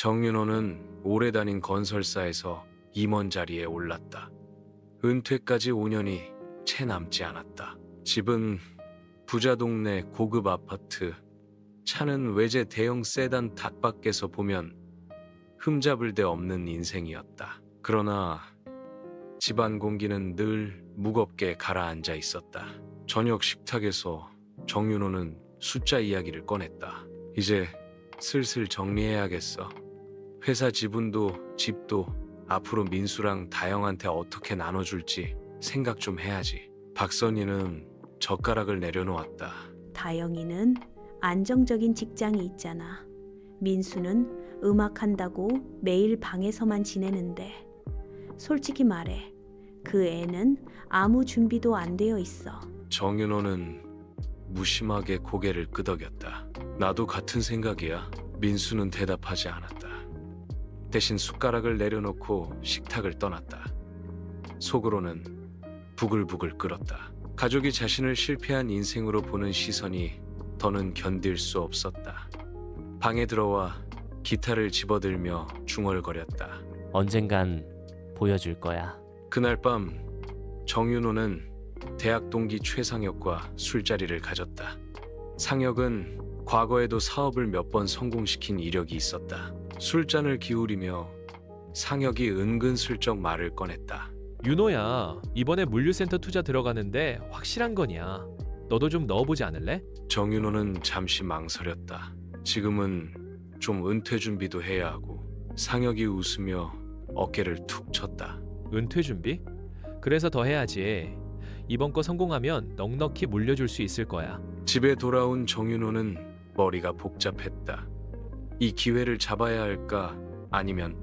정윤호는 오래 다닌 건설사에서 임원 자리에 올랐다. 은퇴까지 5년이 채 남지 않았다. 집은 부자 동네 고급 아파트, 차는 외제 대형 세단 닷밖에서 보면 흠잡을 데 없는 인생이었다. 그러나 집안 공기는 늘 무겁게 가라앉아 있었다. 저녁 식탁에서 정윤호는 숫자 이야기를 꺼냈다. 이제 슬슬 정리해야겠어. 회사 지분도 집도 앞으로 민수랑 다영한테 어떻게 나눠줄지 생각 좀 해야지. 박선희는 젓가락을 내려놓았다. 다영이는 안정적인 직장이 있잖아. 민수는 음악한다고 매일 방에서만 지내는데 솔직히 말해 그 애는 아무 준비도 안 되어 있어. 정윤호는 무심하게 고개를 끄덕였다. 나도 같은 생각이야. 민수는 대답하지 않았다. 대신 숟가락을 내려놓고 식탁을 떠났다. 속으로는 부글부글 끓었다. 가족이 자신을 실패한 인생으로 보는 시선이 더는 견딜 수 없었다. 방에 들어와 기타를 집어들며 중얼거렸다. 언젠간 보여줄 거야. 그날 밤 정윤호는 대학 동기 최상혁과 술자리를 가졌다. 상혁은 과거에도 사업을 몇 번 성공시킨 이력이 있었다. 술잔을 기울이며 상혁이 은근슬쩍 말을 꺼냈다. 윤호야, 이번에 물류센터 투자 들어가는데 확실한 거냐? 너도 좀 넣어보지 않을래? 정윤호는 잠시 망설였다. 지금은 좀 은퇴 준비도 해야 하고. 상혁이 웃으며 어깨를 툭 쳤다. 은퇴 준비? 그래서 더 해야지. 이번 거 성공하면 넉넉히 물려줄 수 있을 거야. 집에 돌아온 정윤호는 머리가 복잡했다. 이 기회를 잡아야 할까 아니면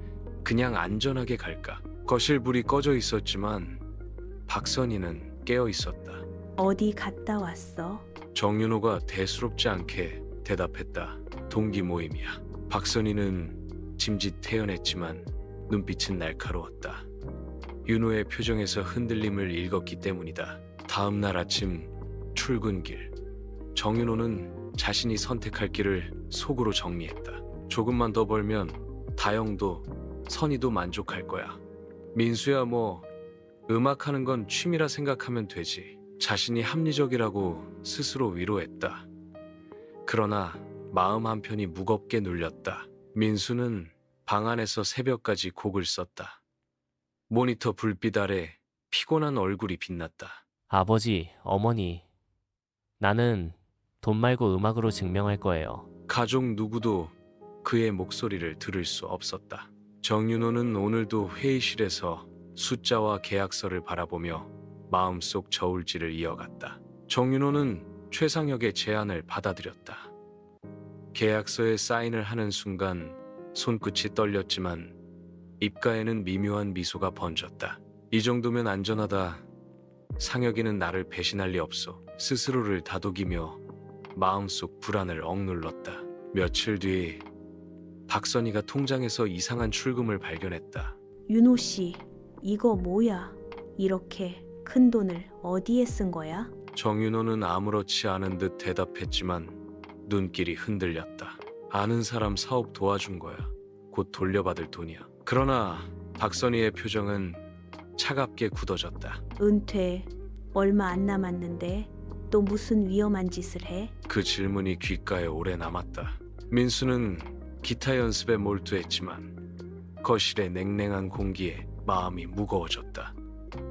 그냥 안전하게 갈까. 거실 불이 꺼져 있었지만 박선희는 깨어 있었다. 어디 갔다 왔어? 정윤호가 대수롭지 않게 대답했다. 동기 모임이야. 박선희는 짐짓 태연했지만 눈빛은 날카로웠다. 윤호의 표정에서 흔들림을 읽었기 때문이다. 다음 날 아침 출근길, 정윤호는 자신이 선택할 길을 속으로 정리했다. 조금만 더 벌면 다영도 선희도 만족할 거야. 민수야 뭐 음악하는 건 취미라 생각하면 되지. 자신이 합리적이라고 스스로 위로했다. 그러나 마음 한편이 무겁게 눌렸다. 민수는 방 안에서 새벽까지 곡을 썼다. 모니터 불빛 아래 피곤한 얼굴이 빛났다. 아버지, 어머니, 나는 돈 말고 음악으로 증명할 거예요. 가족 누구도 그의 목소리를 들을 수 없었다. 정윤호는 오늘도 회의실에서 숫자와 계약서를 바라보며 마음속 저울질을 이어갔다. 정윤호는 최상혁의 제안을 받아들였다. 계약서에 사인을 하는 순간 손끝이 떨렸지만 입가에는 미묘한 미소가 번졌다. 이 정도면 안전하다. 상혁이는 나를 배신할 리 없어. 스스로를 다독이며 마음속 불안을 억눌렀다. 며칠 뒤 박선희가 통장에서 이상한 출금을 발견했다. 윤호 씨, 이거 뭐야? 이렇게 큰 돈을 어디에 쓴 거야? 정윤호는 아무렇지 않은 듯 대답했지만 눈길이 흔들렸다. 아는 사람 사업 도와준 거야. 곧 돌려받을 돈이야. 그러나 박선희의 표정은 차갑게 굳어졌다. 은퇴 얼마 안 남았는데 또 무슨 위험한 짓을 해? 그 질문이 귓가에 오래 남았다. 민수는 기타 연습에 몰두했지만 거실의 냉랭한 공기에 마음이 무거워졌다.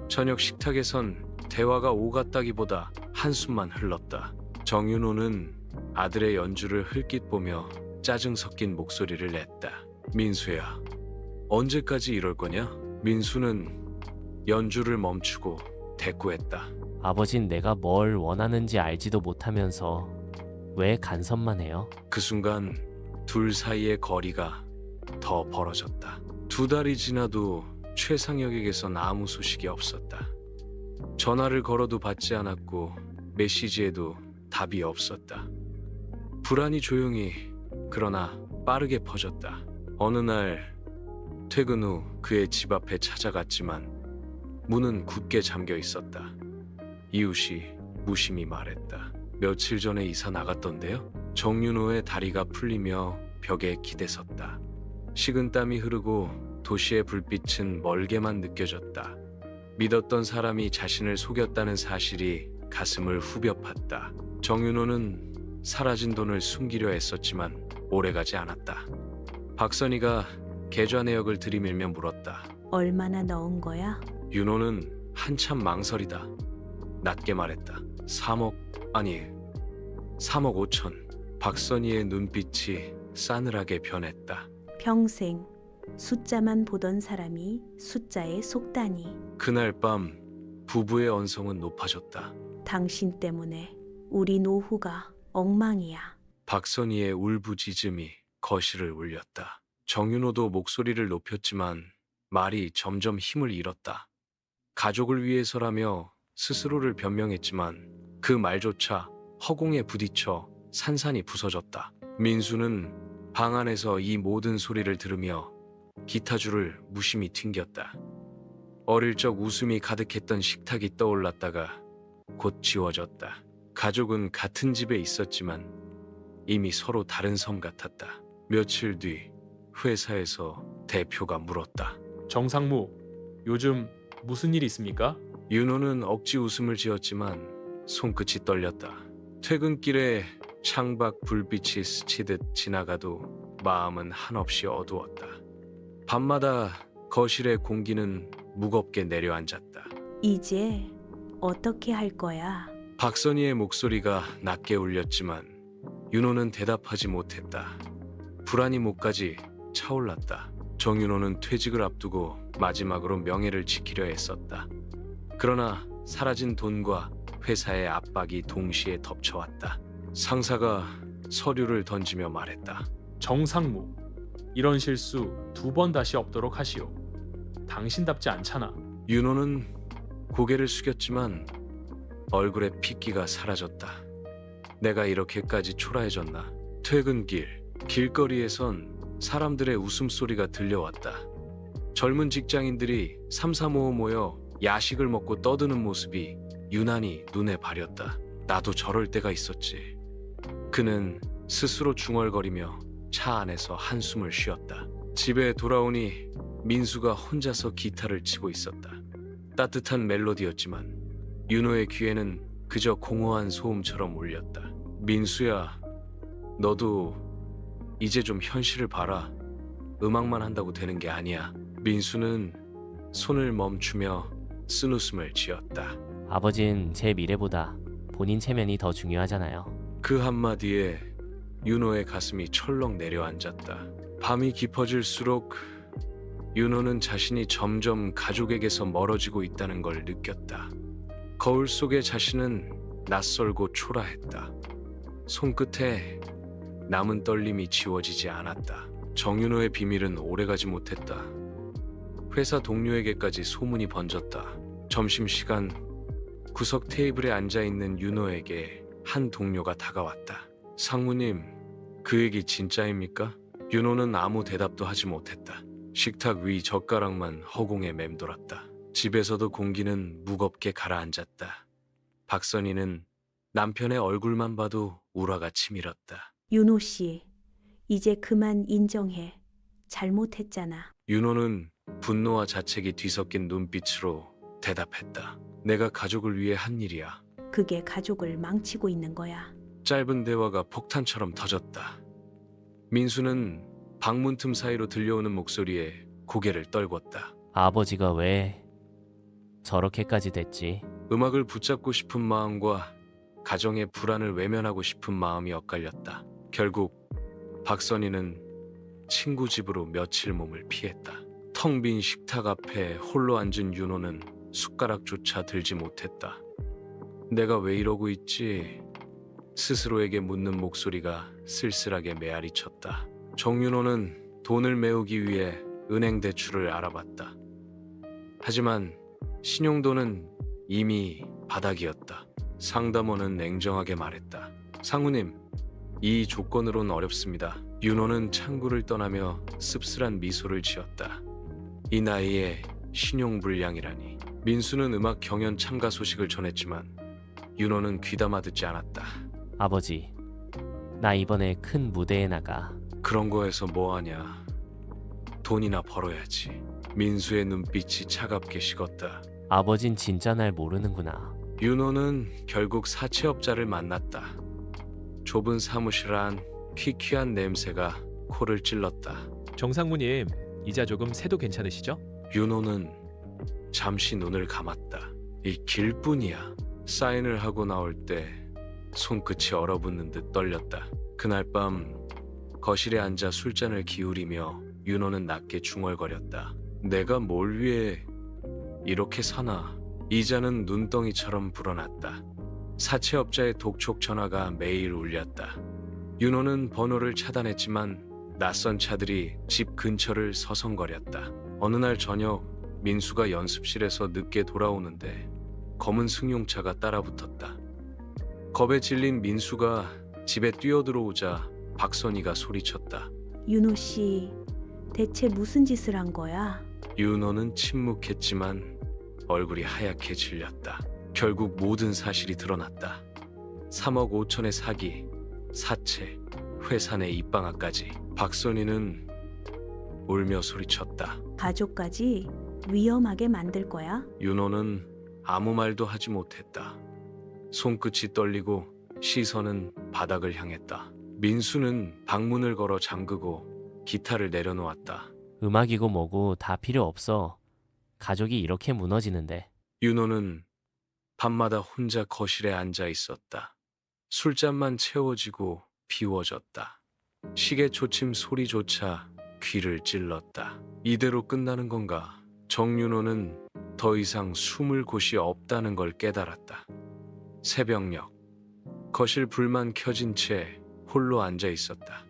저녁 식탁에선 대화가 오갔다기보다 한숨만 흘렀다. 정윤호는 아들의 연주를 흘낏 보며 짜증 섞인 목소리를 냈다. 민수야, 언제까지 이럴 거냐? 민수는 연주를 멈추고 대꾸했다. 아버진 내가 뭘 원하는지 알지도 못하면서 왜 간섭만 해요? 그 순간 둘 사이의 거리가 더 벌어졌다. 2달이 지나도 최상혁에게선 아무 소식이 없었다. 전화를 걸어도 받지 않았고 메시지에도 답이 없었다. 불안이 조용히 그러나 빠르게 퍼졌다. 어느 날 퇴근 후 그의 집 앞에 찾아갔지만 문은 굳게 잠겨 있었다. 이웃이 무심히 말했다. 며칠 전에 이사 나갔던데요? 정윤호의 다리가 풀리며 벽에 기대섰다. 식은땀이 흐르고 도시의 불빛은 멀게만 느껴졌다. 믿었던 사람이 자신을 속였다는 사실이 가슴을 후벼 팠다. 정윤호는 사라진 돈을 숨기려 애썼지만 오래가지 않았다. 박선희가 계좌 내역을 들이밀며 물었다. 얼마나 넣은 거야? 윤호는 한참 망설이다 낮게 말했다. 3억, 아니 3억 5천. 박선희의 눈빛이 싸늘하게 변했다. 평생 숫자만 보던 사람이 숫자에 속다니. 그날 밤 부부의 언성은 높아졌다. 당신 때문에 우리 노후가 엉망이야. 박선희의 울부짖음이 거실을 울렸다. 정윤호도 목소리를 높였지만 말이 점점 힘을 잃었다. 가족을 위해서라며 스스로를 변명했지만 그 말조차 허공에 부딪혀 산산이 부서졌다. 민수는 방 안에서 이 모든 소리를 들으며 기타줄을 무심히 튕겼다. 어릴 적 웃음이 가득했던 식탁이 떠올랐다가 곧 지워졌다. 가족은 같은 집에 있었지만 이미 서로 다른 섬 같았다. 며칠 뒤 회사에서 대표가 물었다. 정상무, 요즘 무슨 일 있습니까? 윤호는 억지 웃음을 지었지만 손끝이 떨렸다. 퇴근길에 창밖 불빛이 스치듯 지나가도 마음은 한없이 어두웠다. 밤마다 거실의 공기는 무겁게 내려앉았다. 이제 어떻게 할 거야? 박선희의 목소리가 낮게 울렸지만 윤호는 대답하지 못했다. 불안이 목까지 차올랐다. 정윤호는 퇴직을 앞두고 마지막으로 명예를 지키려 애썼다. 그러나 사라진 돈과 회사의 압박이 동시에 덮쳐왔다. 상사가 서류를 던지며 말했다. 정상무, 이런 실수 2번 다시 없도록 하시오. 당신답지 않잖아. 윤호는 고개를 숙였지만 얼굴에 핏기가 사라졌다. 내가 이렇게까지 초라해졌나? 퇴근길, 길거리에선 사람들의 웃음소리가 들려왔다. 젊은 직장인들이 삼삼오오 모여 야식을 먹고 떠드는 모습이 유난히 눈에 발렸다. 나도 저럴 때가 있었지. 그는 스스로 중얼거리며 차 안에서 한숨을 쉬었다. 집에 돌아오니 민수가 혼자서 기타를 치고 있었다. 따뜻한 멜로디였지만 윤호의 귀에는 그저 공허한 소음처럼 울렸다. 민수야, 너도 이제 좀 현실을 봐라. 음악만 한다고 되는 게 아니야. 민수는 손을 멈추며 쓴웃음을 지었다. 아버진 제 미래보다 본인 체면이 더 중요하잖아요. 그 한마디에 윤호의 가슴이 철렁 내려앉았다. 밤이 깊어질수록 윤호는 자신이 점점 가족에게서 멀어지고 있다는 걸 느꼈다. 거울 속의 자신은 낯설고 초라했다. 손끝에 남은 떨림이 지워지지 않았다. 정윤호의 비밀은 오래가지 못했다. 회사 동료에게까지 소문이 번졌다. 점심시간 구석 테이블에 앉아있는 윤호에게 한 동료가 다가왔다. 상무님, 그 얘기 진짜입니까? 윤호는 아무 대답도 하지 못했다. 식탁 위 젓가락만 허공에 맴돌았다. 집에서도 공기는 무겁게 가라앉았다. 박선희는 남편의 얼굴만 봐도 우라가 치밀었다. 윤호 씨, 이제 그만 인정해. 잘못했잖아. 윤호는 분노와 자책이 뒤섞인 눈빛으로 대답했다. 내가 가족을 위해 한 일이야. 그게 가족을 망치고 있는 거야. 짧은 대화가 폭탄처럼 터졌다. 민수는 방문 틈 사이로 들려오는 목소리에 고개를 떨궜다. 아버지가 왜 저렇게까지 됐지? 음악을 붙잡고 싶은 마음과 가정의 불안을 외면하고 싶은 마음이 엇갈렸다. 결국 박선희는 친구 집으로 며칠 몸을 피했다. 텅 빈 식탁 앞에 홀로 앉은 윤호는 숟가락조차 들지 못했다. 내가 왜 이러고 있지? 스스로에게 묻는 목소리가 쓸쓸하게 메아리 쳤다. 정윤호는 돈을 메우기 위해 은행 대출을 알아봤다. 하지만 신용도는 이미 바닥이었다. 상담원은 냉정하게 말했다. 상우님, 이 조건으론 어렵습니다. 윤호는 창구를 떠나며 씁쓸한 미소를 지었다. 이 나이에 신용불량이라니. 민수는 음악 경연 참가 소식을 전했지만 윤호는 귀담아 듣지 않았다. 아버지, 나 이번에 큰 무대에 나가. 그런 거에서 뭐하냐. 돈이나 벌어야지. 민수의 눈빛이 차갑게 식었다. 아버진 진짜 날 모르는구나. 윤호는 결국 사채업자를 만났다. 좁은 사무실 안 퀴퀴한 냄새가 코를 찔렀다. 정상무님, 이자 조금 세도 괜찮으시죠? 윤호는 잠시 눈을 감았다. 이 길뿐이야. 사인을 하고 나올 때 손끝이 얼어붙는 듯 떨렸다. 그날 밤 거실에 앉아 술잔을 기울이며 윤호는 낮게 중얼거렸다. 내가 뭘 위해 이렇게 사나. 이자는 눈덩이처럼 불어났다. 사채업자의 독촉 전화가 매일 울렸다. 윤호는 번호를 차단했지만 낯선 차들이 집 근처를 서성거렸다. 어느 날 저녁 민수가 연습실에서 늦게 돌아오는데 검은 승용차가 따라붙었다. 겁에 질린 민수가 집에 뛰어들어오자 박선희가 소리쳤다. 윤호 씨, 대체 무슨 짓을 한 거야? 윤호는 침묵했지만 얼굴이 하얗게 질렸다. 결국 모든 사실이 드러났다. 3억 5천의 사기, 사채, 회사 내 입방아까지. 박선희는 울며 소리쳤다. 가족까지 위험하게 만들 거야? 윤호는 아무 말도 하지 못했다. 손끝이 떨리고 시선은 바닥을 향했다. 민수는 방문을 걸어 잠그고 기타를 내려놓았다. 음악이고 뭐고 다 필요 없어. 가족이 이렇게 무너지는데. 윤호는 밤마다 혼자 거실에 앉아 있었다. 술잔만 채워지고 비워졌다. 시계 초침 소리조차 귀를 찔렀다. 이대로 끝나는 건가? 정윤호는 더 이상 숨을 곳이 없다는 걸 깨달았다. 새벽녘, 거실 불만 켜진 채 홀로 앉아 있었다.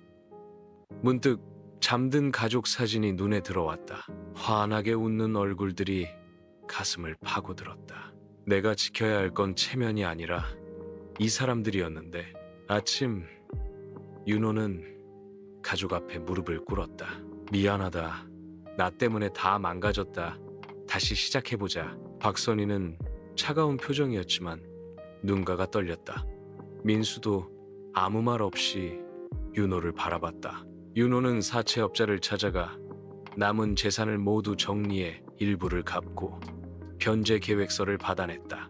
문득 잠든 가족 사진이 눈에 들어왔다. 환하게 웃는 얼굴들이 가슴을 파고들었다. 내가 지켜야 할 건 체면이 아니라 이 사람들이었는데. 아침, 윤호는 가족 앞에 무릎을 꿇었다. 미안하다. 나 때문에 다 망가졌다. 다시 시작해보자. 박선희는 차가운 표정이었지만 눈가가 떨렸다. 민수도 아무 말 없이 윤호를 바라봤다. 윤호는 사채업자를 찾아가 남은 재산을 모두 정리해 일부를 갚고 변제 계획서를 받아냈다.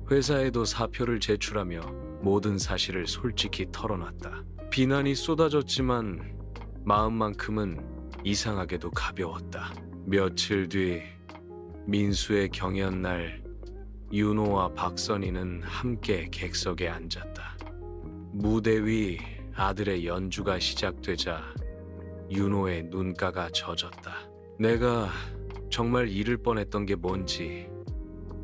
회사에도 사표를 제출하며 모든 사실을 솔직히 털어놨다. 비난이 쏟아졌지만 마음만큼은 이상하게도 가벼웠다. 며칠 뒤 민수의 경연날, 윤호와 박선희는 함께 객석에 앉았다. 무대 위 아들의 연주가 시작되자 윤호의 눈가가 젖었다. 내가 정말 잃을 뻔했던 게 뭔지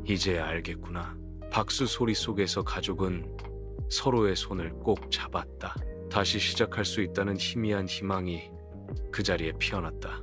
이제야 알겠구나. 박수 소리 속에서 가족은 서로의 손을 꼭 잡았다. 다시 시작할 수 있다는 희미한 희망이 그 자리에 피어났다.